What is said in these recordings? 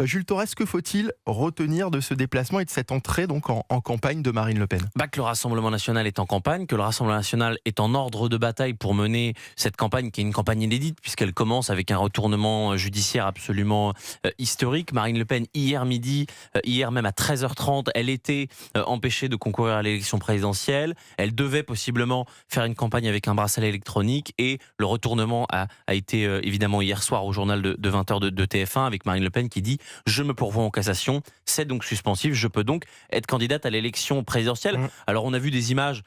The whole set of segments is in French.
Jules Torres, que faut-il retenir de ce déplacement et de cette entrée donc en campagne de Marine Le Pen? Que le Rassemblement national est en campagne, que le Rassemblement national est en ordre de bataille pour mener cette campagne qui est une campagne inédite puisqu'elle commence avec un retournement judiciaire absolument historique. Marine Le Pen, hier midi, hier même à 13h30, elle était empêchée de concourir à l'élection présidentielle. Elle devait possiblement faire une campagne avec un bracelet électronique et le retournement a été évidemment hier soir au journal de 20h de TF1 avec Marine Le Pen qui dit « Je me pourvois en cassation, c'est donc suspensif, je peux donc être candidate à l'élection présidentielle ». Alors on a vu des images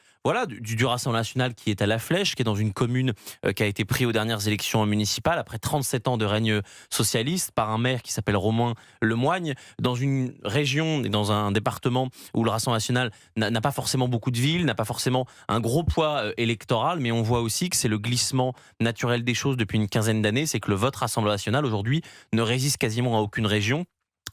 du Rassemblement national qui est à La Flèche, qui est dans une commune qui a été prise aux dernières élections municipales après 37 ans de règne socialiste par un maire qui s'appelle Romain Lemoigne, dans une région et dans un département où le Rassemblement national n'a pas forcément beaucoup de villes, n'a pas forcément un gros poids électoral, mais on voit aussi que c'est le glissement naturel des choses depuis une quinzaine d'années, c'est que le vote Rassemblement national aujourd'hui ne résiste quasiment à aucune région.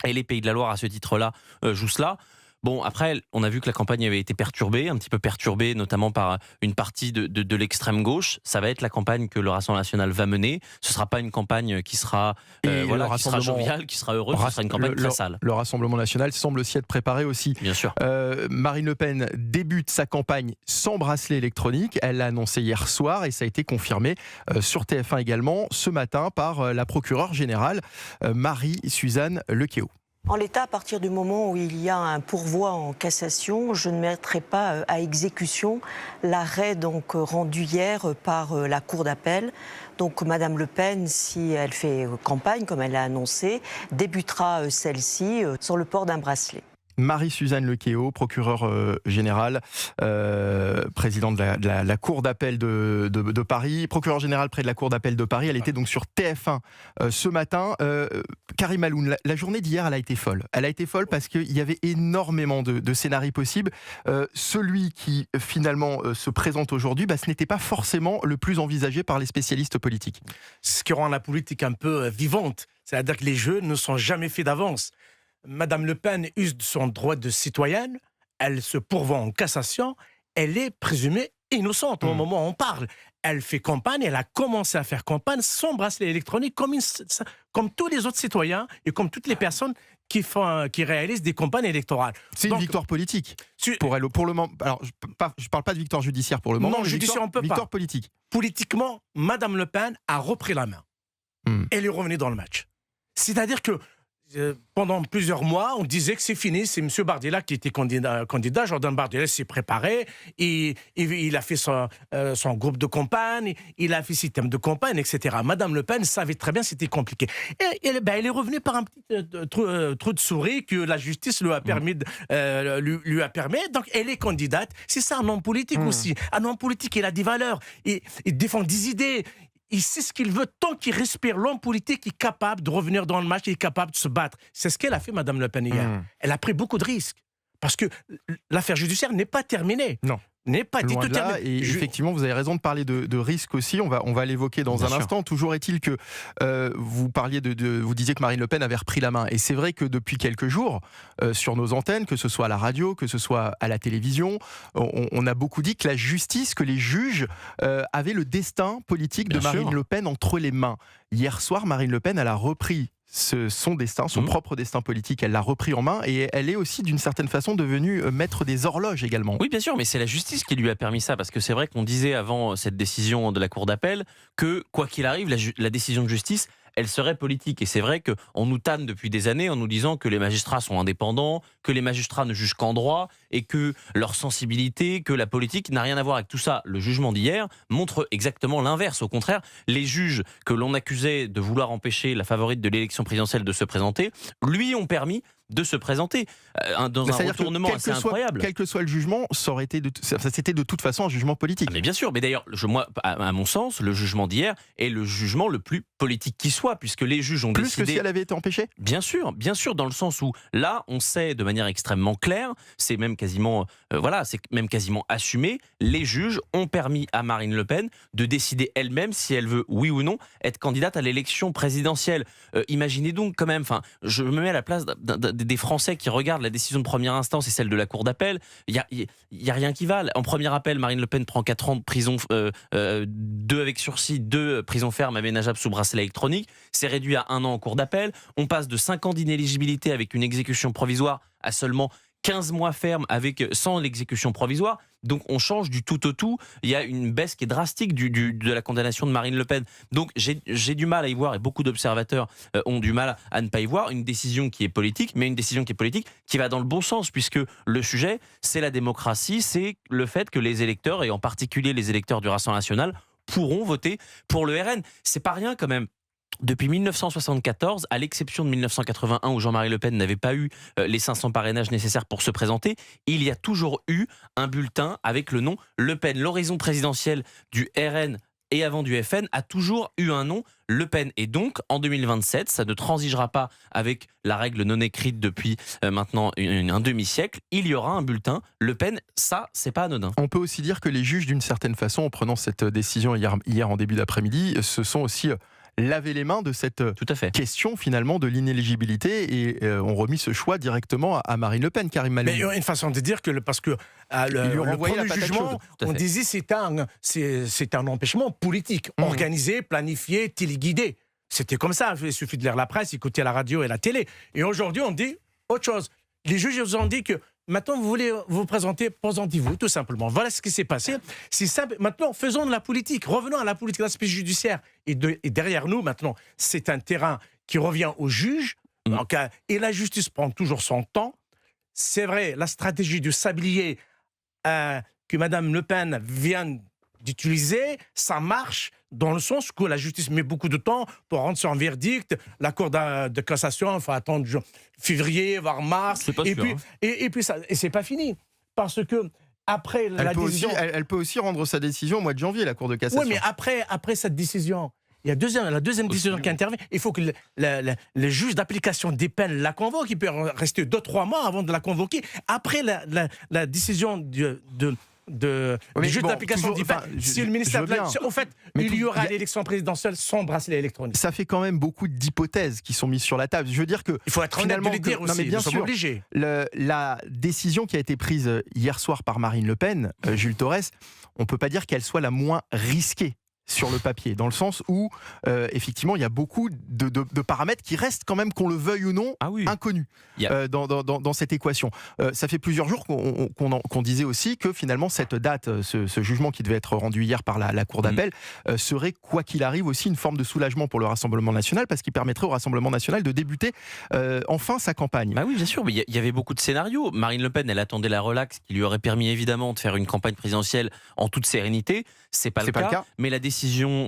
Et les Pays de la Loire, à ce titre-là, jouent cela. Bon, après, on a vu que la campagne avait été perturbée, un petit peu perturbée, notamment par une partie de l'extrême gauche. Ça va être la campagne que le Rassemblement national va mener. Ce ne sera pas une campagne qui sera, qui sera joviale, qui sera heureuse. Ce sera une campagne très sale. Le Rassemblement national semble aussi être préparé aussi. Bien sûr. Marine Le Pen débute sa campagne sans bracelet électronique. Elle l'a annoncé hier soir et ça a été confirmé sur TF1 également ce matin par la procureure générale Marie-Suzanne Lequéot. En l'état, à partir du moment où il y a un pourvoi en cassation, je ne mettrai pas à exécution l'arrêt donc rendu hier par la Cour d'appel. Donc Madame Le Pen, si elle fait campagne, comme elle l'a annoncé, débutera celle-ci sur le port d'un bracelet. Marie-Suzanne Lequéot, procureure générale, présidente de la Cour d'appel de Paris, procureure générale près de la Cour d'appel de Paris. Elle était donc sur TF1 ce matin. Karim Alloune, la journée d'hier, elle a été folle. Elle a été folle parce qu'il y avait énormément de scénarios possibles. Celui qui finalement se présente aujourd'hui, ce n'était pas forcément le plus envisagé par les spécialistes politiques. Ce qui rend la politique un peu vivante. C'est-à-dire que les jeux ne sont jamais faits d'avance. Madame Le Pen use de son droit de citoyenne, elle se pourvoit en cassation, elle est présumée innocente au moment où on parle. Elle fait campagne, elle a commencé à faire campagne sans bracelet électronique comme tous les autres citoyens et comme toutes les personnes qui réalisent des campagnes électorales. C'est une victoire politique pour elle. Pour le moment, alors je ne parle pas de victoire judiciaire pour le moment. Non, judiciaire on peut victoire pas. Politique. Politiquement, Madame Le Pen a repris la main. Elle est revenue dans le match. C'est-à-dire que pendant plusieurs mois, on disait que c'est fini, c'est M. Bardella qui était candidat. Jordan Bardella s'est préparé, et il a fait son groupe de campagne, il a fait ses thèmes de campagne, etc. Madame Le Pen savait très bien que c'était compliqué. Et elle est revenue par un petit trou de souris que la justice lui a permis. Donc elle est candidate. C'est ça un homme politique aussi. Un homme politique, il a des valeurs, il défend des idées. Il sait ce qu'il veut tant qu'il respire. L'homme politique est capable de revenir dans le match, il est capable de se battre. C'est ce qu'elle a fait, Madame Le Pen, hier. Elle a pris beaucoup de risques. Parce que l'affaire judiciaire n'est pas terminée. Non. N'est pas dit tout terminé. Et effectivement, vous avez raison de parler de risque aussi. On va l'évoquer dans un instant. Toujours est-il que vous parliez vous disiez que Marine Le Pen avait repris la main. Et c'est vrai que depuis quelques jours, sur nos antennes, que ce soit à la radio, que ce soit à la télévision, on a beaucoup dit que la justice, que les juges avaient le destin politique de Marine Le Pen entre les mains. Hier soir, Marine Le Pen, elle a repris son destin, son propre destin politique, elle l'a repris en main et elle est aussi d'une certaine façon devenue maître des horloges également. Oui, bien sûr, mais c'est la justice qui lui a permis ça, parce que c'est vrai qu'on disait avant cette décision de la Cour d'appel que, quoi qu'il arrive, la décision de justice, elle serait politique. Et c'est vrai qu'on nous tanne depuis des années en nous disant que les magistrats sont indépendants, que les magistrats ne jugent qu'en droit et que leur sensibilité, que la politique n'a rien à voir avec tout ça. Le jugement d'hier montre exactement l'inverse. Au contraire, les juges que l'on accusait de vouloir empêcher la favorite de l'élection présidentielle de se présenter, lui ont permis de se présenter dans un retournement assez incroyable. Quel que soit le jugement, c'était de toute façon un jugement politique. Mais bien sûr, mais d'ailleurs, moi, à mon sens, le jugement d'hier est le jugement le plus politique qui soit, puisque les juges ont décidé... Plus que si elle avait été empêchée ? Bien sûr, dans le sens où là, on sait de manière extrêmement claire, c'est même quasiment assumé, les juges ont permis à Marine Le Pen de décider elle-même si elle veut, oui ou non, être candidate à l'élection présidentielle. Imaginez donc quand même, je me mets à la place des Français qui regardent la décision de première instance et celle de la Cour d'appel, il y a rien qui va. En premier appel, Marine Le Pen prend 4 ans de prison, 2 avec sursis, 2 prison ferme aménageable sous bracelet électronique. C'est réduit à 1 an en Cour d'appel. On passe de 5 ans d'inéligibilité avec une exécution provisoire à seulement 15 mois ferme sans l'exécution provisoire. Donc on change du tout au tout. Il y a une baisse qui est drastique de la condamnation de Marine Le Pen. Donc j'ai du mal à y voir, et beaucoup d'observateurs ont du mal à ne pas y voir, une décision qui est politique, mais une décision qui est politique qui va dans le bon sens, puisque le sujet, c'est la démocratie, c'est le fait que les électeurs, et en particulier les électeurs du Rassemblement national, pourront voter pour le RN. C'est pas rien quand même. Depuis 1974, à l'exception de 1981 où Jean-Marie Le Pen n'avait pas eu les 500 parrainages nécessaires pour se présenter, il y a toujours eu un bulletin avec le nom Le Pen. L'horizon présidentielle du RN et avant du FN a toujours eu un nom, Le Pen. Et donc, en 2027, ça ne transigera pas avec la règle non écrite depuis maintenant un demi-siècle. Il y aura un bulletin Le Pen, ça, c'est pas anodin. On peut aussi dire que les juges, d'une certaine façon, en prenant cette décision hier en début d'après-midi, se sont aussi laver les mains de cette question finalement de l'inéligibilité et ont remis ce choix directement à Marine Le Pen, Karim Malou. Mais il y a une façon de dire que parce que le premier jugement, on disait c'est un empêchement politique, organisé, planifié, téléguidé. C'était comme ça, il suffit de lire la presse, écouter la radio et la télé. Et aujourd'hui, on dit autre chose. Les juges vous ont dit que maintenant, vous voulez vous présenter, présentez-vous, tout simplement. Voilà ce qui s'est passé. C'est simple. Maintenant, faisons de la politique. Revenons à la politique, l'aspect judiciaire. Et derrière nous, maintenant, c'est un terrain qui revient aux juges. Et la justice prend toujours son temps. C'est vrai, la stratégie du sablier que Mme Le Pen vient d'utiliser, ça marche dans le sens que la justice met beaucoup de temps pour rendre son verdict. La Cour de cassation, il faut attendre février, voire mars. C'est pas sûr, et puis c'est pas fini. Parce que après la décision... Elle peut aussi rendre sa décision au mois de janvier, la Cour de cassation. Oui, mais après cette décision, il y a la deuxième décision qui intervient. Il faut que le juge d'application des peines la convoque. Il peut rester 2-3 mois avant de la convoquer. Après la décision du juge d'application des peines, si le ministère au fait, il y aura l'élection présidentielle sans bracelet électronique. Ça fait quand même beaucoup d'hypothèses qui sont mises sur la table. Je veux dire que il faut être honnête de les dire aussi. Non, mais bien sûr, obligés. La décision qui a été prise hier soir par Marine Le Pen, Jules Torres, on peut pas dire qu'elle soit la moins risquée sur le papier, dans le sens où effectivement il y a beaucoup de paramètres qui restent quand même, qu'on le veuille ou non, inconnus dans cette équation. Ça fait plusieurs jours qu'on disait aussi que finalement cette date, ce jugement qui devait être rendu hier par la Cour d'appel, serait quoi qu'il arrive aussi une forme de soulagement pour le Rassemblement national, parce qu'il permettrait au Rassemblement national de débuter enfin sa campagne. Bah oui, bien sûr, mais il y avait beaucoup de scénarios. Marine Le Pen, elle attendait la relaxe qui lui aurait permis évidemment de faire une campagne présidentielle en toute sérénité. C'est pas le cas, mais la décision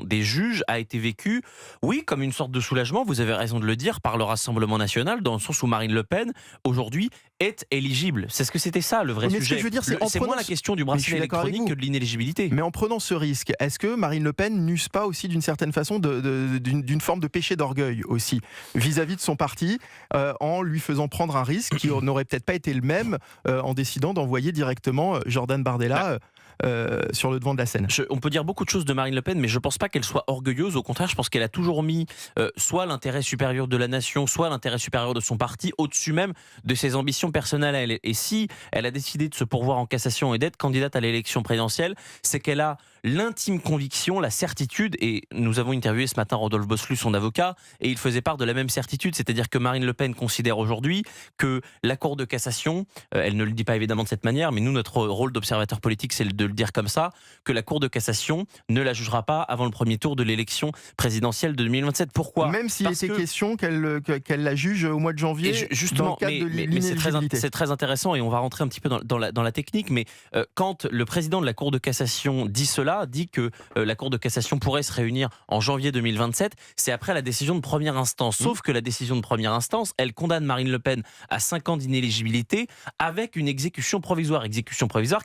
des juges a été vécue, oui, comme une sorte de soulagement, vous avez raison de le dire, par le Rassemblement national, dans le sens où Marine Le Pen, aujourd'hui, est éligible. C'est ce que c'était ça, le vrai sujet. C'est moins la question du bracelet électronique que de l'inéligibilité. Mais en prenant ce risque, est-ce que Marine Le Pen n'use pas aussi d'une certaine façon d'une forme de péché d'orgueil aussi, vis-à-vis de son parti, en lui faisant prendre un risque qui n'aurait peut-être pas été le même en décidant d'envoyer directement Jordan Bardella sur le devant de la scène. On peut dire beaucoup de choses de Marine Le Pen, mais je ne pense pas qu'elle soit orgueilleuse. Au contraire, je pense qu'elle a toujours mis soit l'intérêt supérieur de la nation, soit l'intérêt supérieur de son parti au-dessus même de ses ambitions personnelles à elle. Et si elle a décidé de se pourvoir en cassation et d'être candidate à l'élection présidentielle, c'est qu'elle a l'intime conviction, la certitude, et nous avons interviewé ce matin Rodolphe Bosselus, son avocat, et il faisait part de la même certitude, c'est-à-dire que Marine Le Pen considère aujourd'hui que la Cour de cassation, elle ne le dit pas évidemment de cette manière, mais nous, notre rôle d'observateur politique, c'est de le dire comme ça, que la Cour de cassation ne la jugera pas avant le premier tour de l'élection présidentielle de 2027. Pourquoi ? Même s'il était question qu'elle la juge au mois de janvier, justement, dans le cadre de l'inéligibilité. C'est très intéressant, et on va rentrer un petit peu dans la technique, mais quand le président de la Cour de cassation dit cela, dit que la Cour de cassation pourrait se réunir en janvier 2027, c'est après la décision de première instance. Sauf que la décision de première instance, elle condamne Marine Le Pen à 5 ans d'inéligibilité avec une exécution provisoire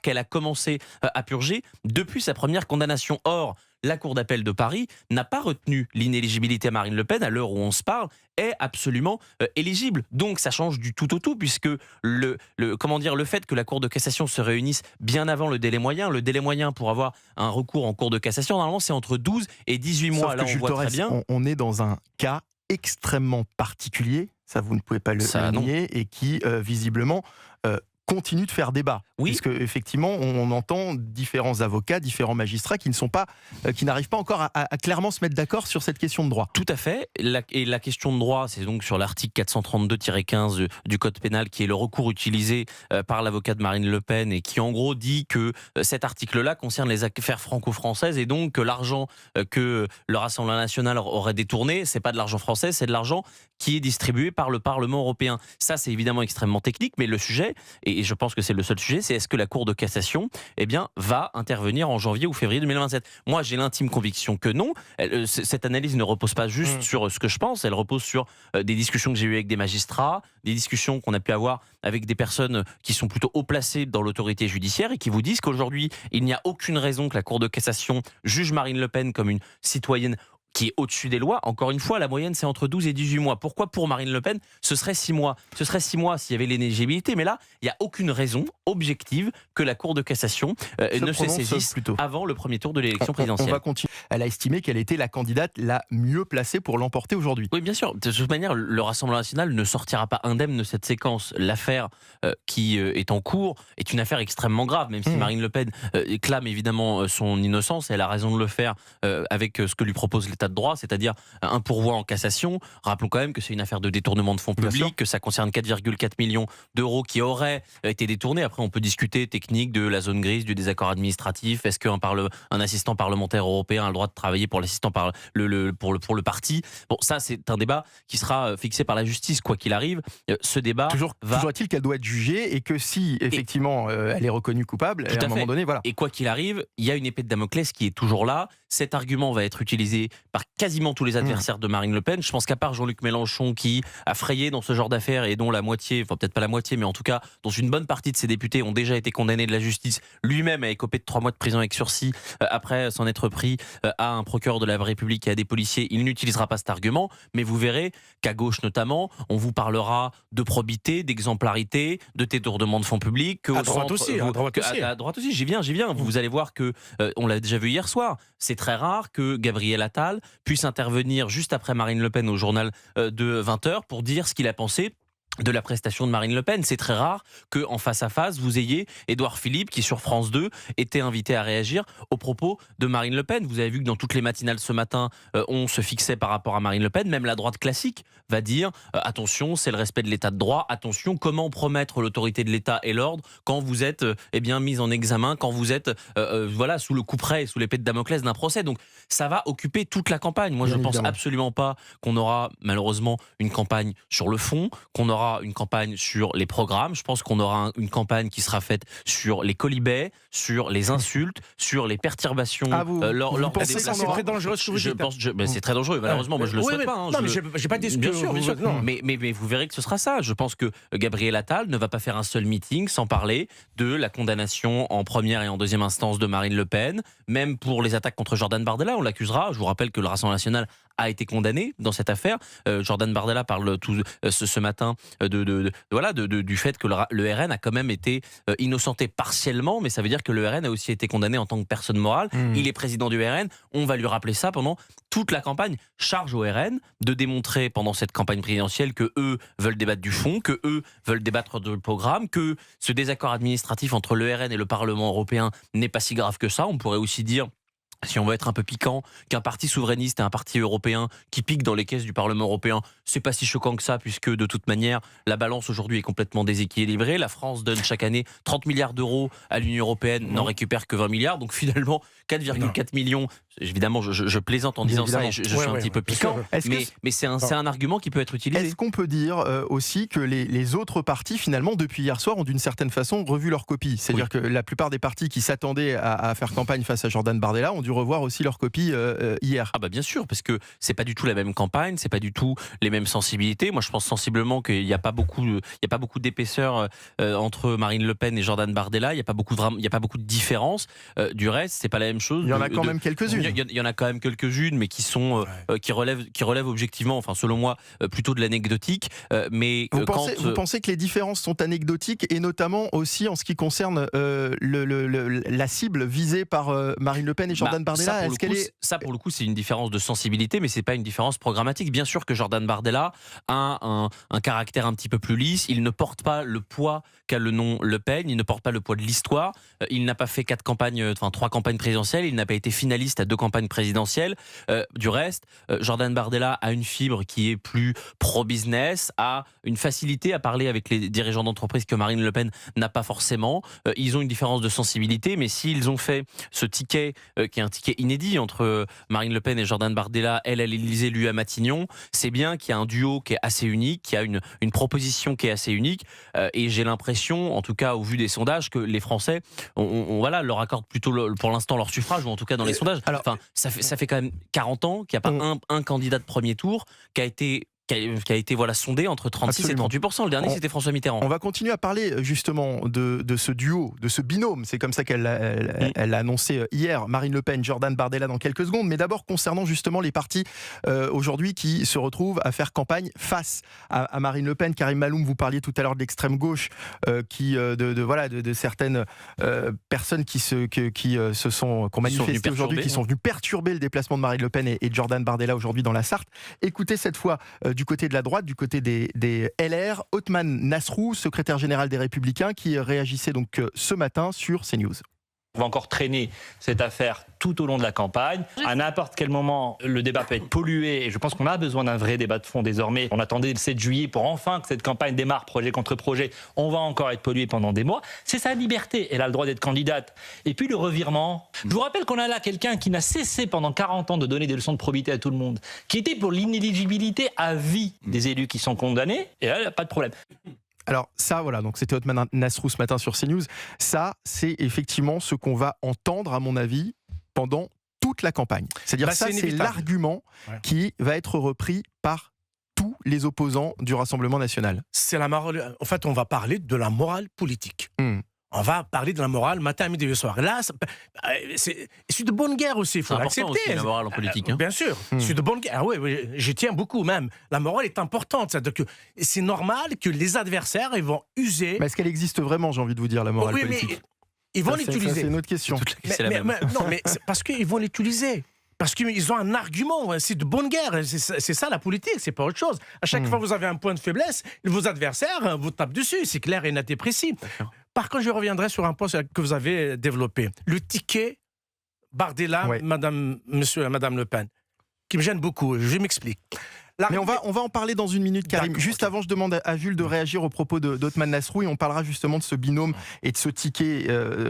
qu'elle a commencé à purger depuis sa première condamnation. Or, la Cour d'appel de Paris n'a pas retenu l'inéligibilité à Marine Le Pen, à l'heure où on se parle, est absolument éligible. Donc ça change du tout au tout, puisque le fait que la Cour de cassation se réunisse bien avant le délai moyen pour avoir un recours en Cour de cassation, normalement c'est entre 12 et 18 mois. Là, on voit très bien. On est dans un cas extrêmement particulier ça vous ne pouvez pas le nier, et qui visiblement continue de faire débat. Oui. Puisque effectivement, on entend différents avocats, différents magistrats qui n'arrivent pas encore à clairement se mettre d'accord sur cette question de droit. Tout à fait. Et la question de droit, c'est donc sur l'article 432-15 du Code pénal, qui est le recours utilisé par l'avocat de Marine Le Pen, et qui en gros dit que cet article-là concerne les affaires franco-françaises, et donc que l'argent que le Rassemblement national aurait détourné, c'est pas de l'argent français, c'est de l'argent qui est distribué par le Parlement européen. Ça, c'est évidemment extrêmement technique, mais le sujet, et je pense que c'est le seul sujet, c'est est-ce que la Cour de cassation va intervenir en janvier ou février 2027 ? Moi, j'ai l'intime conviction que non. Cette analyse ne repose pas juste sur ce que je pense, elle repose sur des discussions que j'ai eues avec des magistrats, des discussions qu'on a pu avoir avec des personnes qui sont plutôt haut placées dans l'autorité judiciaire, et qui vous disent qu'aujourd'hui, il n'y a aucune raison que la Cour de cassation juge Marine Le Pen comme une citoyenne qui est au-dessus des lois. Encore une fois, la moyenne, c'est entre 12 et 18 mois. Pourquoi pour Marine Le Pen, ce serait 6 mois ? Ce serait 6 mois s'il y avait l'éligibilité. Mais là, il n'y a aucune raison objective que la Cour de cassation ne se saisisse avant le premier tour de l'élection présidentielle. On va continuer. Elle a estimé qu'elle était la candidate la mieux placée pour l'emporter aujourd'hui. Oui, bien sûr. De toute manière, le Rassemblement national ne sortira pas indemne de cette séquence. L'affaire qui est en cours est une affaire extrêmement grave, même si Marine Le Pen clame évidemment son innocence. Elle a raison de le faire avec ce que lui propose l'État de droit, c'est-à-dire un pourvoi en cassation. Rappelons quand même que c'est une affaire de détournement de fonds publics, que ça concerne 4,4 millions d'euros qui auraient été détournés. Après, on peut discuter technique de la zone grise, du désaccord administratif. Est-ce qu'un assistant parlementaire européen a le droit de travailler pour l'assistant pour le parti ? Bon, ça, c'est un débat qui sera fixé par la justice, quoi qu'il arrive. Ce débat toujours est-il qu'elle doit être jugée, et que si effectivement elle est reconnue coupable, à un moment donné, voilà. Et quoi qu'il arrive, il y a une épée de Damoclès qui est toujours là. Cet argument va être utilisé par quasiment tous les adversaires de Marine Le Pen. Je pense qu'à part Jean-Luc Mélenchon, qui a frayé dans ce genre d'affaires, et dont la moitié, enfin peut-être pas la moitié, mais en tout cas dont une bonne partie de ses députés ont déjà été condamnés de la justice, lui-même a écopé de 3 mois de prison avec sursis après s'en être pris à un procureur de la République et à des policiers. Il n'utilisera pas cet argument, mais vous verrez qu'à gauche notamment, on vous parlera de probité, d'exemplarité, de détournement de fonds publics. À droite aussi. À droite aussi, j'y viens. Vous allez voir que, on l'a déjà vu hier soir, c'est très rare que Gabriel Attal puisse intervenir juste après Marine Le Pen au journal de 20h pour dire ce qu'il a pensé de la prestation de Marine Le Pen. C'est très rare qu'en face à face, vous ayez Édouard Philippe qui, sur France 2, était invité à réagir aux propos de Marine Le Pen. Vous avez vu que dans toutes les matinales ce matin, on se fixait par rapport à Marine Le Pen. Même la droite classique va dire attention, c'est le respect de l'état de droit. Attention, comment promettre l'autorité de l'État et l'ordre quand vous êtes mis en examen, quand vous êtes sous le couperet et sous l'épée de Damoclès d'un procès. Donc ça va occuper toute la campagne. Moi, je ne pense absolument pas qu'on aura malheureusement une campagne sur le fond, qu'on aura une campagne sur les programmes. Je pense qu'on aura une campagne qui sera faite sur les colibets, sur les insultes, sur les perturbations. Vous pensez que c'est très dangereux ce que vous dites ? C'est très dangereux. Malheureusement, moi je le souhaite pas. Non, mais j'ai pas dit ce que bien sûr. Mais vous verrez que ce sera ça. Je pense que Gabriel Attal ne va pas faire un seul meeting sans parler de la condamnation en première et en deuxième instance de Marine Le Pen. Même pour les attaques contre Jordan Bardella, on l'accusera. Je vous rappelle que le Rassemblement national a été condamné dans cette affaire. Jordan Bardella parle ce matin du fait que le RN a quand même été innocenté partiellement, mais ça veut dire que le RN a aussi été condamné en tant que personne morale. Il est président du RN, on va lui rappeler ça pendant toute la campagne. Charge au RN de démontrer pendant cette campagne présidentielle que eux veulent débattre du fond, que eux veulent débattre du programme, que ce désaccord administratif entre le RN et le Parlement européen n'est pas si grave que ça. On pourrait aussi dire, si on veut être un peu piquant, qu'un parti souverainiste et un parti européen qui piquent dans les caisses du Parlement européen, c'est pas si choquant que ça, puisque de toute manière, la balance aujourd'hui est complètement déséquilibrée. La France donne chaque année 30 milliards d'euros à l'Union européenne, n'en récupère que 20 milliards. Donc finalement, 4,4 millions, évidemment, je plaisante en disant ça, et je suis un petit peu piquant, mais c'est un argument qui peut être utilisé. Est-ce qu'on peut dire aussi que les autres partis, finalement, depuis hier soir, ont d'une certaine façon revu leur copie ? C'est-à-dire que la plupart des partis qui s'attendaient à faire campagne face à Jordan Bardella ont dû revoir aussi leur copie hier. Ah bah bien sûr, parce que c'est pas du tout la même campagne, c'est pas du tout les mêmes sensibilités. Moi, je pense sensiblement qu'il n'y a pas beaucoup d'épaisseur entre Marine Le Pen et Jordan Bardella. Il y a pas beaucoup de différences. Du reste, c'est pas la même chose. Il y en a quand même quelques-unes. Il y en a quand même quelques-unes, mais qui sont qui relèvent objectivement, enfin selon moi, plutôt de l'anecdotique. Mais vous pensez que les différences sont anecdotiques, et notamment aussi en ce qui concerne la cible visée par Marine Le Pen et Jordan Jordan Bardella, ça, pour le coup, c'est une différence de sensibilité, mais c'est pas une différence programmatique. Bien sûr que Jordan Bardella a un caractère un petit peu plus lisse. Il ne porte pas le poids qu'a le nom Le Pen. Il ne porte pas le poids de l'histoire. Il n'a pas fait 3 campagnes présidentielles. Il n'a pas été finaliste à 2 campagnes présidentielles. Du reste, Jordan Bardella a une fibre qui est plus pro-business, a une facilité à parler avec les dirigeants d'entreprise que Marine Le Pen n'a pas forcément. Ils ont une différence de sensibilité, mais s'ils ont fait ce ticket, qui est un ticket inédit entre Marine Le Pen et Jordan Bardella, elle à l'Élysée, lui à Matignon, c'est bien qu'il y a un duo qui est assez unique, qu'il y a une proposition qui est assez unique, et j'ai l'impression, en tout cas au vu des sondages, que les Français voilà, leur accordent plutôt pour l'instant leur suffrage, ou en tout cas dans les sondages. Alors, enfin, ça fait quand même 40 ans qu'il n'y a pas un candidat de premier tour qui a été voilà, sondé entre 36 et 38%. Le dernier, c'était François Mitterrand. On va continuer à parler justement de ce duo, de ce binôme. C'est comme ça qu'elle l'a annoncé hier, Marine Le Pen, Jordan Bardella, dans quelques secondes. Mais d'abord, concernant justement les partis aujourd'hui qui se retrouvent à faire campagne face à Marine Le Pen. Karim Malloum, vous parliez tout à l'heure de l'extrême gauche, de certaines personnes qui ont manifesté aujourd'hui, qui sont venues perturber le déplacement de Marine Le Pen et de Jordan Bardella aujourd'hui dans la Sarthe. Écoutez cette fois du côté de la droite, du côté des LR, Othman Nasrou, secrétaire général des Républicains, qui réagissait donc ce matin sur CNews. On va encore traîner cette affaire tout au long de la campagne. À n'importe quel moment, le débat peut être pollué et je pense qu'on a besoin d'un vrai débat de fond désormais. On attendait le 7 juillet pour enfin que cette campagne démarre, projet contre projet. On va encore être pollué pendant des mois. C'est sa liberté. Elle a le droit d'être candidate. Et puis le revirement. Je vous rappelle qu'on a là quelqu'un qui n'a cessé pendant 40 ans de donner des leçons de probité à tout le monde, qui était pour l'inéligibilité à vie des élus qui sont condamnés. Et là, il n'y a pas de problème. Alors ça, voilà, donc c'était Othman Nasrou ce matin sur CNews. Ça, c'est effectivement ce qu'on va entendre, à mon avis, pendant toute la campagne. C'est-à-dire ça, c'est l'argument qui va être repris par tous les opposants du Rassemblement national. C'est la morale. En fait, on va parler de la morale politique. On va parler de la morale matin, midi et soir. Là, c'est de bonne guerre aussi, il faut l'accepter. C'est important aussi, la morale en politique. Bien sûr, c'est de bonne guerre. Oui, j'y tiens beaucoup même. La morale est importante. C'est normal que les adversaires ils vont user. Mais est-ce qu'elle existe vraiment, j'ai envie de vous dire, la morale politique? Mais ils vont l'utiliser. C'est une autre question. Non, mais c'est parce qu'ils vont l'utiliser. Parce qu'ils ont un argument, c'est de bonne guerre, c'est ça la politique, c'est pas autre chose. À chaque fois que vous avez un point de faiblesse, vos adversaires vous tapent dessus, c'est clair et net et précis. Par contre, je reviendrai sur un point que vous avez développé. Le ticket Bardella, Madame Le Pen, qui me gêne beaucoup, je m'explique. Mais on va en parler dans une minute, Karim. Juste avant, je demande à Jules de réagir au propos d'Othman Nasrou et on parlera justement de ce binôme et de ce ticket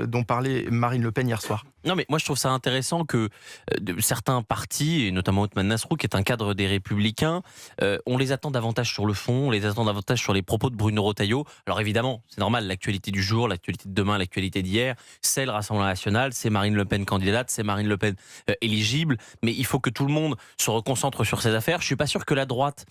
dont parlait Marine Le Pen hier soir. Non, mais moi je trouve ça intéressant que certains partis, et notamment Othman Nasrou, qui est un cadre des Républicains, on les attend davantage sur le fond, on les attend davantage sur les propos de Bruno Retailleau. Alors évidemment, c'est normal, l'actualité du jour, l'actualité de demain, l'actualité d'hier, c'est le Rassemblement national, c'est Marine Le Pen candidate, c'est Marine Le Pen éligible, mais il faut que tout le monde se reconcentre sur ces affaires. Je suis pas sûr que la droite,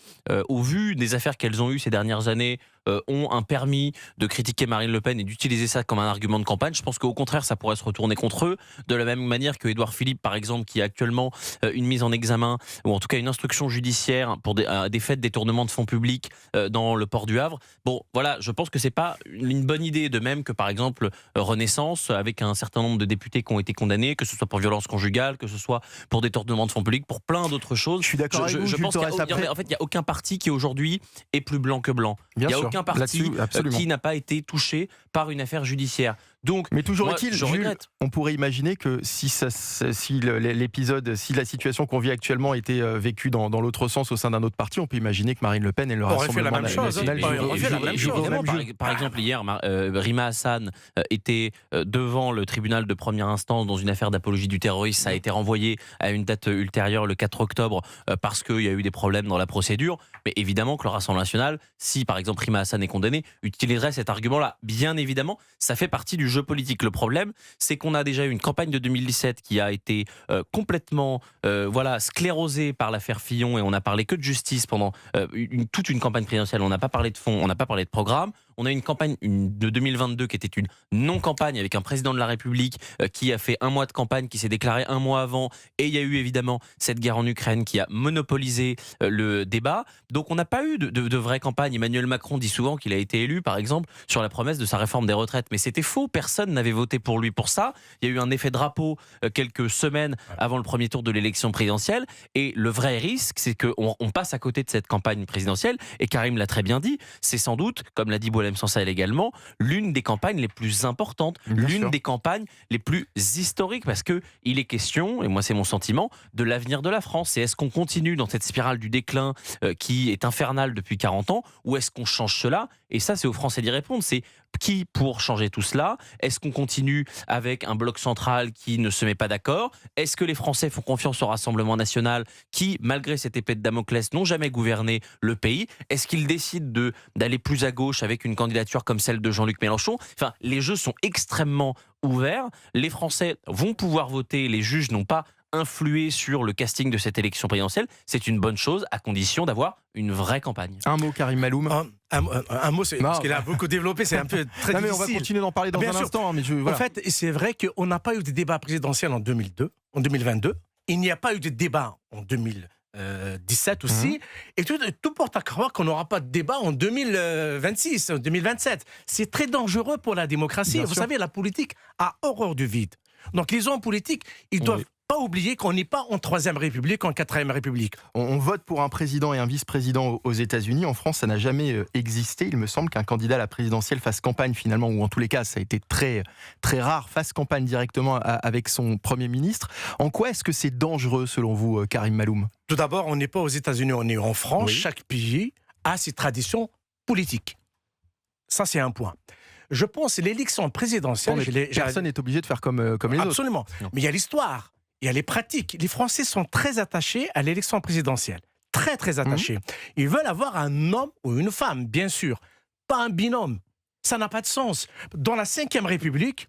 au vu des affaires qu'elles ont eues ces dernières années, ont un permis de critiquer Marine Le Pen et d'utiliser ça comme un argument de campagne. Je pense qu'au contraire, ça pourrait se retourner contre eux, de la même manière que Édouard Philippe, par exemple, qui a actuellement une mise en examen, ou en tout cas une instruction judiciaire pour des faits de détournement de fonds publics dans le port du Havre. Bon, voilà, je pense que c'est pas une bonne idée, de même que, par exemple, Renaissance, avec un certain nombre de députés qui ont été condamnés, que ce soit pour violence conjugale, que ce soit pour détournement de fonds publics, pour plein d'autres choses. Je suis d'accord avec vous, je pense en fait, il n'y a aucun parti qui aujourd'hui est plus blanc que blanc. Il n'y a aucun parti qui n'a pas été touché par une affaire judiciaire. Donc, mais toujours est-il, Jules, on pourrait imaginer que si la situation qu'on vit actuellement était vécue dans l'autre sens au sein d'un autre parti, on peut imaginer que Marine Le Pen et le Rassemblement national par exemple, hier, Rima Hassan était devant le tribunal de première instance dans une affaire d'apologie du terrorisme. Ça a été renvoyé à une date ultérieure, le 4 octobre, parce qu'il y a eu des problèmes dans la procédure. Mais évidemment que le Rassemblement national, si par exemple Rima Hassan est condamné, utiliserait cet argument-là. Bien évidemment, ça fait partie du jeu politique. Le problème, c'est qu'on a déjà eu une campagne de 2017 qui a été complètement sclérosée par l'affaire Fillon, et on n'a parlé que de justice pendant toute une campagne présidentielle. On n'a pas parlé de fond, on n'a pas parlé de programme. On a une campagne de 2022 qui était une non-campagne avec un président de la République qui a fait un mois de campagne, qui s'est déclaré un mois avant. Et il y a eu évidemment cette guerre en Ukraine qui a monopolisé le débat. Donc on n'a pas eu de vraie campagne. Emmanuel Macron dit souvent qu'il a été élu, par exemple, sur la promesse de sa réforme des retraites. Mais c'était faux. Personne n'avait voté pour lui pour ça. Il y a eu un effet drapeau quelques semaines avant le premier tour de l'élection présidentielle. Et le vrai risque, c'est qu'on passe à côté de cette campagne présidentielle. Et Karim l'a très bien dit, c'est sans doute, comme l'a dit Boualem Sansal également, l'une des campagnes les plus importantes, l'une des campagnes les plus historiques, parce qu'il est question, et moi c'est mon sentiment, de l'avenir de la France. Et est-ce qu'on continue dans cette spirale du déclin qui est infernale depuis 40 ans, ou est-ce qu'on change cela? Et ça, c'est aux Français d'y répondre. C'est qui pour changer tout cela? Est-ce qu'on continue avec un bloc central qui ne se met pas d'accord? Est-ce que les Français font confiance au Rassemblement national qui, malgré cette épée de Damoclès, n'ont jamais gouverné le pays? Est-ce qu'ils décident d'aller plus à gauche avec une candidature comme celle de Jean-Luc Mélenchon? Enfin, les jeux sont extrêmement ouverts. Les Français vont pouvoir voter. Les juges n'ont pas influer sur le casting de cette élection présidentielle. C'est une bonne chose à condition d'avoir une vraie campagne. Un mot, Karim Maloum. Un mot, parce qu'il a beaucoup développé, c'est un peu très difficile. Mais on va continuer d'en parler dans un instant. Mais En fait, c'est vrai qu'on n'a pas eu de débat présidentiel en 2022. Il n'y a pas eu de débat en 2017 aussi. Et tout porte à croire qu'on n'aura pas de débat en 2026, en 2027. C'est très dangereux pour la démocratie. Vous savez, la politique a horreur du vide. Donc les hommes politiques, ils doivent pas oublier qu'on n'est pas en 3e République, en 4e République. On vote pour un président et un vice-président aux États-Unis. En France, ça n'a jamais existé. Il me semble qu'un candidat à la présidentielle fasse campagne finalement, ou en tous les cas, ça a été très, très rare, fasse campagne directement avec son Premier ministre. En quoi est-ce que c'est dangereux selon vous, Karim Maloum? Tout d'abord, on n'est pas aux États-Unis, on est en France. Oui. Chaque pays a ses traditions politiques. Ça, c'est un point. Je pense que l'élection présidentielle... Personne n'est obligé de faire comme les autres. Absolument. Mais il y a l'histoire. Il y a les pratiques. Les Français sont très attachés à l'élection présidentielle. Très, très attachés. Ils veulent avoir un homme ou une femme, bien sûr. Pas un binôme. Ça n'a pas de sens. Dans la 5e République,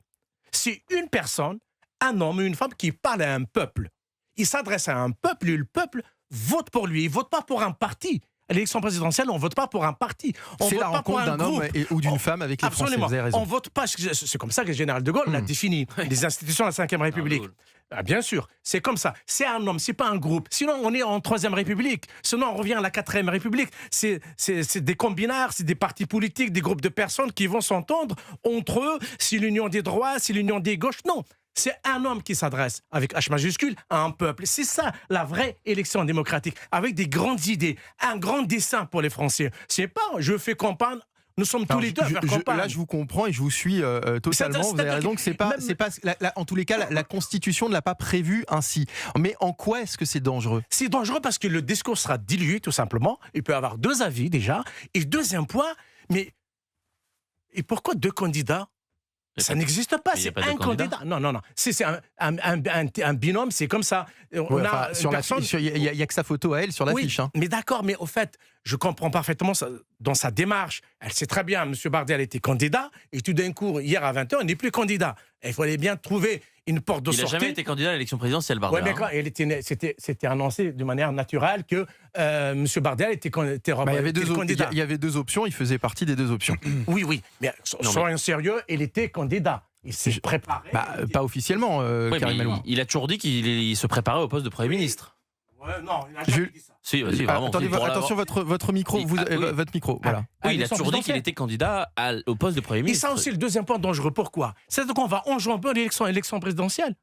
c'est une personne, un homme ou une femme qui parle à un peuple. Il s'adresse à un peuple et le peuple vote pour lui. Il ne vote pas pour un parti. À l'élection présidentielle, on ne vote pas pour un parti. C'est la rencontre d'un homme ou d'une femme avec les Français. Absolument. Vous avez raison. On ne vote pas. C'est comme ça que le général de Gaulle l'a défini. Les institutions de la 5e République. Bien sûr, c'est comme ça. C'est un homme, c'est pas un groupe. Sinon, on est en 3e République. Sinon, on revient à la 4e République. C'est des combinards, c'est des partis politiques, des groupes de personnes qui vont s'entendre entre eux. C'est l'union des droits, c'est l'union des gauches. Non. C'est un homme qui s'adresse, avec H majuscule, à un peuple. C'est ça, la vraie élection démocratique, avec des grandes idées, un grand dessein pour les Français. C'est pas, je fais campagne, nous sommes tous les deux à faire campagne. Là, je vous comprends et je vous suis totalement. Vous avez raison que c'est pas, en tous les cas, la Constitution ne l'a pas prévu ainsi. Mais en quoi est-ce que c'est dangereux? C'est dangereux parce que le discours sera dilué, tout simplement. Il peut y avoir deux avis, déjà. Et deuxième point, et pourquoi deux candidats? Ça n'existe pas, c'est un candidat. Non. C'est un binôme, c'est comme ça. Il n'y a que sa photo à elle sur l'affiche. Oui, mais d'accord, mais au fait, je comprends parfaitement dans sa démarche. Elle sait très bien, M. Barnier était candidat, et tout d'un coup, hier à 20h, il n'est plus candidat. Il fallait bien trouver une porte de sortie. Il n'a jamais été candidat à l'élection présidentielle, Barnier. Oui, mais quand c'était annoncé de manière naturelle que M. Barnier était candidat. Il y avait deux options, il faisait partie des deux options. Oui, mais soyons sérieux, il était candidat. Il s'est préparé. Pas officiellement, Karim Maloum. Il a toujours dit qu'il se préparait au poste de Premier ministre. Non, il n'a jamais dit ça. Si, vraiment. Attendez, attention, votre micro. Votre micro, voilà. Oui, il a toujours dit qu'il était candidat au poste de Premier ministre. Et ça aussi, le deuxième point dangereux. Pourquoi? C'est-à-dire qu'on va enjamber l'élection présidentielle.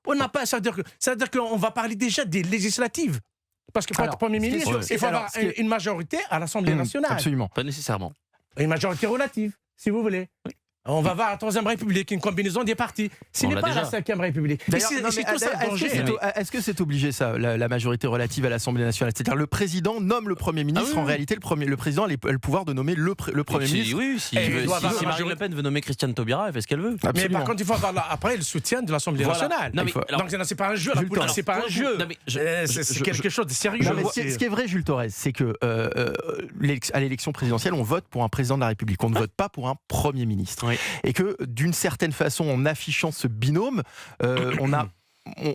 On n'a pas. C'est-à-dire qu'on va parler déjà des législatives. Parce que pour être Premier ministre, il faut avoir une majorité à l'Assemblée nationale. Absolument. Pas nécessairement. Une majorité relative, si vous voulez. On va voir la 3e République, une combinaison des partis. Ce n'est pas la 5e République. Est-ce que c'est obligé, ça, la majorité relative à l'Assemblée nationale? C'est-à-dire le président nomme le Premier ministre. En réalité, le président a le pouvoir de nommer le Premier ministre. Oui, si Marine Le Pen veut nommer Christiane Taubira, elle fait ce qu'elle veut. Mais par contre, il faut avoir après le soutien de l'Assemblée nationale. Donc c'est pas un jeu, la politique, c'est pas un jeu. C'est quelque chose de sérieux. Ce qui est vrai, Jules Torres, c'est que à l'élection présidentielle, on vote pour un président de la République. On ne vote pas pour un Premier ministre. Et que d'une certaine façon, en affichant ce binôme, on a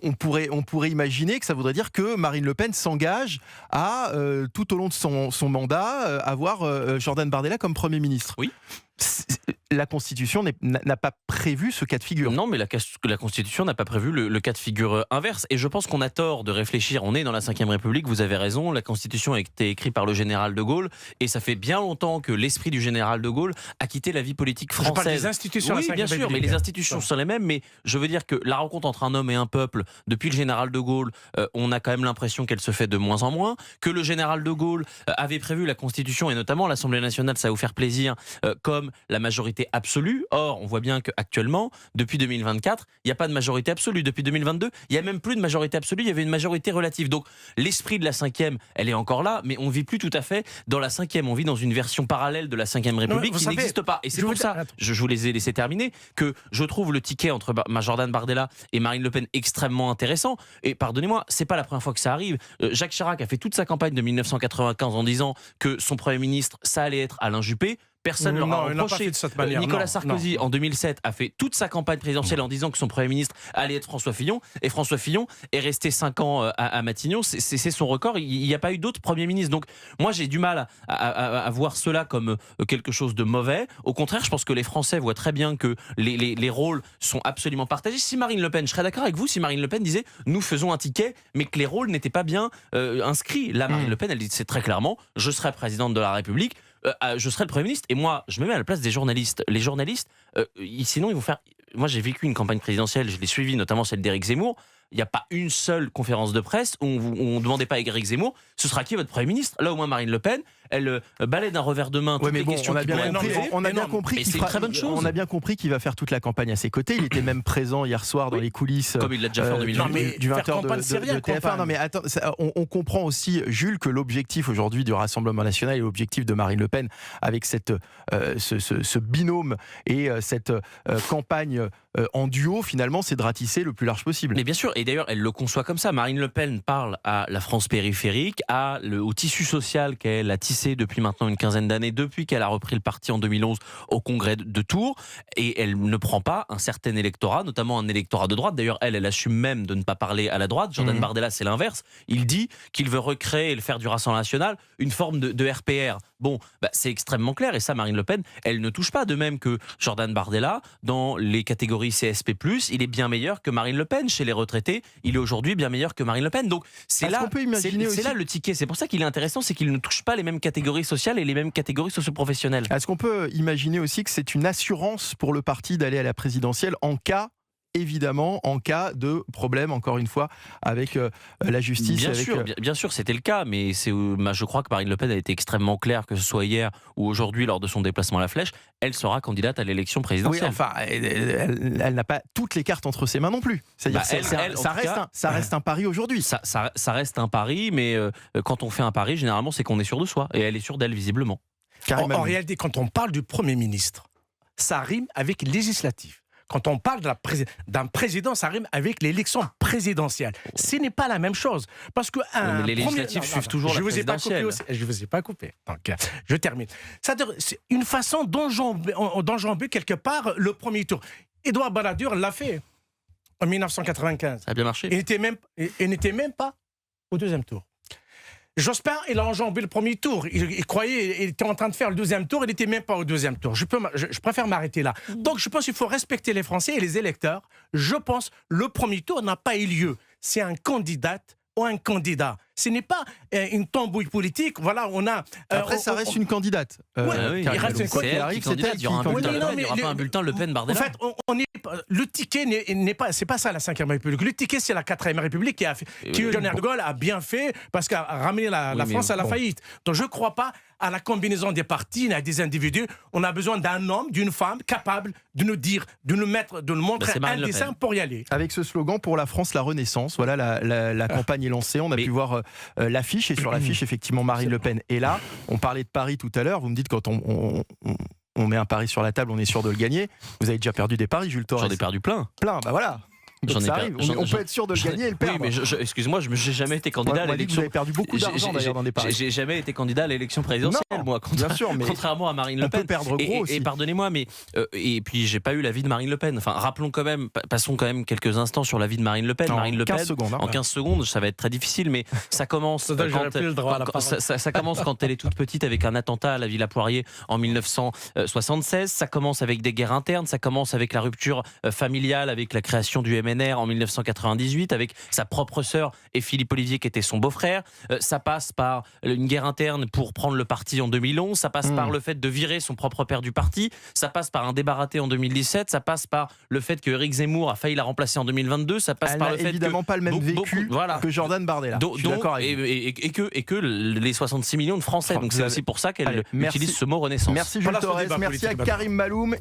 on pourrait imaginer que ça voudrait dire que Marine Le Pen s'engage à, tout au long de son mandat, avoir Jordan Bardella comme Premier ministre. Oui. La Constitution n'a pas prévu ce cas de figure. Non, mais la Constitution n'a pas prévu le cas de figure inverse. Et je pense qu'on a tort de réfléchir. On est dans la Ve République, vous avez raison. La Constitution a été écrite par le général de Gaulle. Et ça fait bien longtemps que l'esprit du général de Gaulle a quitté la vie politique française. Je parle des institutions. Oui, bien sûr, mais les institutions sont les mêmes. Mais je veux dire que la rencontre entre un homme et un peuple, depuis le général de Gaulle, on a quand même l'impression qu'elle se fait de moins en moins. Que le général de Gaulle avait prévu la Constitution, et notamment l'Assemblée nationale, ça va vous faire plaisir, comme la majorité absolue. Or, on voit bien qu'actuellement, depuis 2024, il n'y a pas de majorité absolue. Depuis 2022, il n'y a même plus de majorité absolue, il y avait une majorité relative. Donc, l'esprit de la Ve, elle est encore là, mais on ne vit plus tout à fait dans la Ve. On vit dans une version parallèle de la Ve République qui n'existe pas. Et c'est pour ça, je vous les ai laissés terminer, que je trouve le ticket entre Jordan Bardella et Marine Le Pen extrêmement intéressant. Et pardonnez-moi, c'est pas la première fois que ça arrive. Jacques Chirac a fait toute sa campagne de 1995 en disant que son Premier ministre, ça allait être Alain Juppé. Personne ne leur a reproché. Nicolas Sarkozy, en 2007, a fait toute sa campagne présidentielle en disant que son Premier ministre allait être François Fillon. Et François Fillon est resté 5 ans à Matignon. C'est son record. Il n'y a pas eu d'autres Premiers ministres. Donc, moi, j'ai du mal à voir cela comme quelque chose de mauvais. Au contraire, je pense que les Français voient très bien que les rôles sont absolument partagés. Si Marine Le Pen, je serais d'accord avec vous, si Marine Le Pen disait « nous faisons un ticket », mais que les rôles n'étaient pas bien inscrits. Là, Marine Le Pen, elle dit c'est très clairement « je serai présidente de la République ». Je serai le Premier ministre. Et moi, je me mets à la place des journalistes. Les journalistes, sinon, ils vont faire... Moi, j'ai vécu une campagne présidentielle, je l'ai suivie, notamment celle d'Éric Zemmour. Il n'y a pas une seule conférence de presse où on ne demandait pas à Éric Zemmour ce sera qui votre Premier ministre. Là, au moins, Marine Le Pen, elle balaie d'un revers de main toutes les questions qu'il pourrait poser. On a bien compris c'est une très bonne chose. On a bien compris qu'il va faire toute la campagne à ses côtés. Il était même présent hier soir dans les coulisses. Comme il l'a déjà fait en 2020. Du 20h de TF1. Non, mais attends, on comprend aussi, Jules, que l'objectif aujourd'hui du Rassemblement national et l'objectif de Marine Le Pen avec ce binôme et cette campagne en duo, finalement, c'est de ratisser le plus large possible. Mais bien sûr, et d'ailleurs, elle le conçoit comme ça. Marine Le Pen parle à la France périphérique, au tissu social qu'elle a tissé depuis maintenant une quinzaine d'années, depuis qu'elle a repris le parti en 2011 au congrès de Tours, et elle ne prend pas un certain électorat, notamment un électorat de droite. D'ailleurs, elle assume même de ne pas parler à la droite. Jordan Bardella, c'est l'inverse. Il dit qu'il veut recréer et le faire du Rassemblement national une forme de RPR. Bon, c'est extrêmement clair, et ça, Marine Le Pen, elle ne touche pas. De même que Jordan Bardella, dans les catégories CSP+, il est bien meilleur que Marine Le Pen. Chez les retraités, il est aujourd'hui bien meilleur que Marine Le Pen. Donc, c'est là le ticket. C'est pour ça qu'il est intéressant, c'est qu'il ne touche pas les mêmes catégories sociales et les mêmes catégories socio-professionnelles. Est-ce qu'on peut imaginer aussi que c'est une assurance pour le parti d'aller à la présidentielle évidemment, en cas de problème, encore une fois, avec la justice. Bien sûr, c'était le cas, mais je crois que Marine Le Pen a été extrêmement claire, que ce soit hier ou aujourd'hui lors de son déplacement à la Flèche, elle sera candidate à l'élection présidentielle. Oui, enfin, elle n'a pas toutes les cartes entre ses mains non plus. C'est-à-dire ça reste un pari aujourd'hui. Ça reste un pari, mais quand on fait un pari, généralement, c'est qu'on est sûr de soi, et elle est sûre d'elle, visiblement. En réalité, quand on parle du Premier ministre, ça rime avec législatif. Quand on parle d'un président, ça rime avec l'élection présidentielle. Ce n'est pas la même chose. Parce que les législatives suivent toujours la présidentielle. Je ne vous ai pas coupé. Donc, je termine. C'est une façon d'enjamber quelque part le premier tour. Édouard Balladur l'a fait en 1995. Ça a bien marché. Il n'était même pas au deuxième tour. Jospin, il a enjambé le premier tour. Il croyait, il était en train de faire le deuxième tour, il n'était même pas au deuxième tour. Je préfère m'arrêter là. Donc je pense qu'il faut respecter les Français et les électeurs. Je pense que le premier tour n'a pas eu lieu. C'est un candidat ou un candidat. Ce n'est pas une tambouille politique. Voilà, on a. Après, ça reste une candidate. Il reste une candidate. Il y aura pas un bulletin Le Pen Bardella. En fait, le ticket n'est pas. C'est pas ça la Ve République. Le ticket, c'est la 4e République que Jean de Gaulle a bien fait parce qu'elle a ramené la France à la faillite. Donc je ne crois pas à la combinaison des partis, à des individus. On a besoin d'un homme, d'une femme capable de nous dire, de nous montrer un dessin pour y aller. Avec ce slogan pour la France, la Renaissance. Voilà, la campagne est lancée. On a pu voir l'affiche, et sur l'affiche, effectivement, Marine Le Pen est là. On parlait de Paris tout à l'heure. Vous me dites, quand on met un pari sur la table, on est sûr de le gagner. Vous avez déjà perdu des paris, Jules Torres. J'en ai perdu plein. Bah voilà. Donc ça arrive. On peut être sûr de le gagner et le perdre. Oui, mais excuse-moi, je n'ai jamais été candidat à l'élection. Vous avez perdu beaucoup d'argent d'ailleurs dans des paris. J'ai jamais été candidat à l'élection présidentielle, moi. Bien sûr, mais contrairement à Marine Le Pen. On peut perdre gros aussi. Et pardonnez-moi, mais et puis j'ai pas eu l'avis de Marine Le Pen. Enfin, rappelons quand même, passons quand même quelques instants sur l'avis de Marine Le Pen. Marine Le Pen, en 15 secondes, ça va être très difficile, mais ça commence ça commence quand elle est toute petite avec un attentat à la Villa Poirier en 1976. Ça commence avec des guerres internes. Ça commence avec la rupture familiale, avec la création du MNR en 1998, avec sa propre sœur et Philippe Ollivier qui était son beau-frère. Ça passe par une guerre interne pour prendre le parti en 2011. Ça passe par le fait de virer son propre père du parti. Ça passe par un débat raté en 2017. Ça passe par le fait que Éric Zemmour a failli la remplacer en 2022. Ça passe par le fait évidemment pas le même vécu que Jordan Bardella. Je suis d'accord avec vous. Et que les 66 millions de Français. Donc c'est aussi pour ça qu'elle utilise ce mot renaissance. Merci Jules Torres, merci à Karim Maloum.